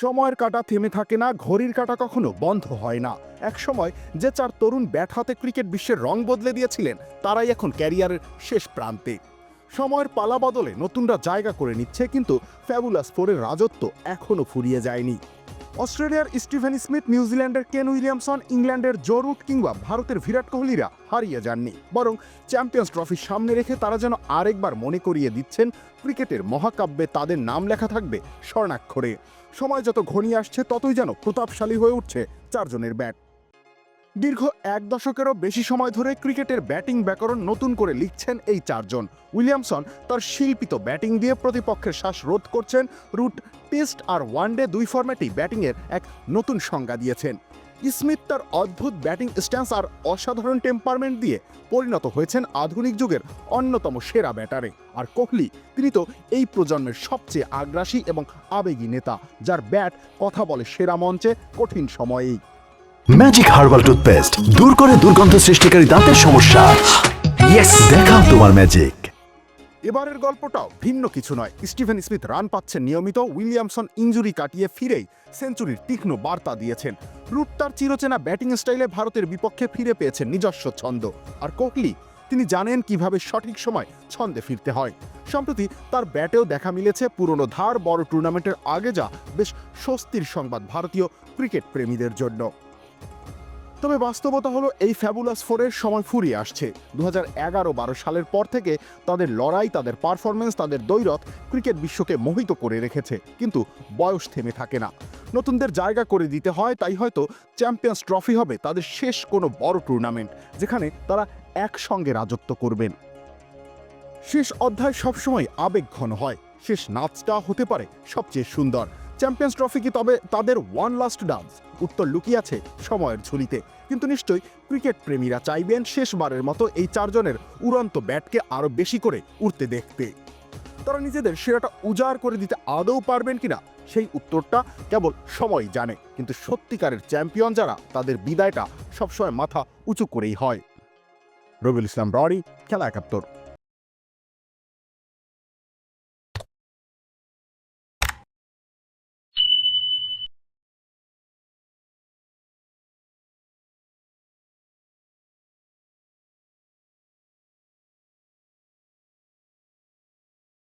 সময়ের কাঁটা থেমে থাকে না, ঘড়ির কাঁটা কখনো বন্ধ হয় না। একসময় যে চার তরুণ ব্যাট হাতে ক্রিকেট বিশ্বের রং বদলে দিয়েছিলেন, তারাই এখন ক্যারিয়ারের শেষ প্রান্তে। সময়ের পালা বদলে নতুনরা জায়গা করে নিচ্ছে, কিন্তু ফ্যাবুলাস ফোরের রাজত্ব এখনো ফুরিয়ে যায়নি। অস্ট্রেলিয়ার স্টিফেন স্মিথ, নিউজিল্যান্ডের কেন উইলিয়ামসন, ইংল্যান্ডের জো রুট কিংবা ভারতের বিরাট কোহলিরা হারিয়ে যাননি, বরং চ্যাম্পিয়ন্স ট্রফির সামনে রেখে তারা যেন আরেকবার মনে করিয়ে দিচ্ছেন ক্রিকেটের মহাকাব্যে তাদের নাম লেখা থাকবে স্বর্ণাক্ষরে। সময় যত ঘনিয়ে আসছে, ততই যেন প্রতাপশালী হয়ে উঠছে চারজনের ব্যাট। দীর্ঘ এক দশকেরও বেশি সময় ধরে ক্রিকেটের ব্যাটিং ব্যাকরণ নতুন করে লিখছেন এই চারজন। উইলিয়ামসন তার শিল্পিত ব্যাটিং দিয়ে প্রতিপক্ষের শ্বাস রোধ করছেন। রুট টেস্ট আর ওয়ানডে দুই ফরম্যাটেই ব্যাটিংয়ের এক নতুন সংজ্ঞা দিয়েছেন। স্মিথ তার অদ্ভুত ব্যাটিং স্ট্যান্স আর অসাধারণ টেম্পারমেন্ট দিয়ে পরিণত হয়েছেন আধুনিক যুগের অন্যতম সেরা ব্যাটারে। আর কোহলি, তিনি তো এই প্রজন্মের সবচেয়ে আগ্রাসী এবং আবেগী নেতা, যার ব্যাট কথা বলে সেরা মঞ্চে, কঠিন সময়েই। ম্যাজিক হার্বাল টুথপেস্ট দূর করে দুর্গন্ধ সৃষ্টিকারী দাঁতের সমস্যা। ইয়েস, দেখাও তোমার ম্যাজিক। এবারের গল্পটাও ভিন্ন কিছু নয়। স্টিফেন স্মিথ রান পাচ্ছেন নিয়মিত, উইলিয়ামসন ইনজুরি কাটিয়ে ফিরেই সেঞ্চুরির তীক্ষ্ণ বার্তা দিয়েছেন। রুট তার চিরচেনা ব্যাটিং স্টাইলে ভারতের বিপক্ষে ফিরে পেয়েছেন নিজস্ব ছন্দ। আর কোহলি, তিনি জানেন কিভাবে সঠিক সময় ছন্দে ফিরতে হয়। সম্প্রতি তার ব্যাটেও দেখা মিলেছে পুরনো ধার। বড় টুর্নামেন্টের আগে যা বেশ স্বস্তির সংবাদ ভারতীয় ক্রিকেট প্রেমীদের জন্য। তবে বাস্তবতা হলো, এই ফ্যাবুলাস ফোরের সময় ফুরিয়ে আসছে। 2011-12 সালের পর থেকে তাদের লড়াই, তাদের পারফরমেন্স, তাদের দ্বৈরথ ক্রিকেট বিশ্বকে মোহিত করে রেখেছে। কিন্তু বয়স থেমে থাকে না, নতুনদের জায়গা করে দিতে হয়। তাই হয়তো চ্যাম্পিয়ন্স ট্রফি হবে তাদের শেষ কোনো বড় টুর্নামেন্ট, যেখানে তারা একসঙ্গে রাজত্ব করবেন। শেষ অধ্যায় সবসময় আবেগঘন হয়, শেষ নাচটা হতে পারে সবচেয়ে সুন্দর। চ্যাম্পিয়ন্স ট্রফি কি তবে তাদের ওয়ান লাস্ট ডান্স? উত্তর লুকিয়ে আছে সময়ের ঝুলিতে। কিন্তু নিশ্চয়ই ক্রিকেট প্রেমীরা চাইবেন শেষবারের মতো এই চারজনের উড়ন্ত ব্যাটকে আরও বেশি করে উড়তে দেখতে। তারা নিজেদের সেরাটা উজাড় করে দিতে আদৌ পারবেন কিনা, সেই উত্তরটা কেবল সময় জানে। কিন্তু সত্যিকারের চ্যাম্পিয়ন যারা, তাদের বিদায়টা সবসময় মাথা উঁচু করেই হয়। রবিউল ইসলাম রনি, খেলা ৭১।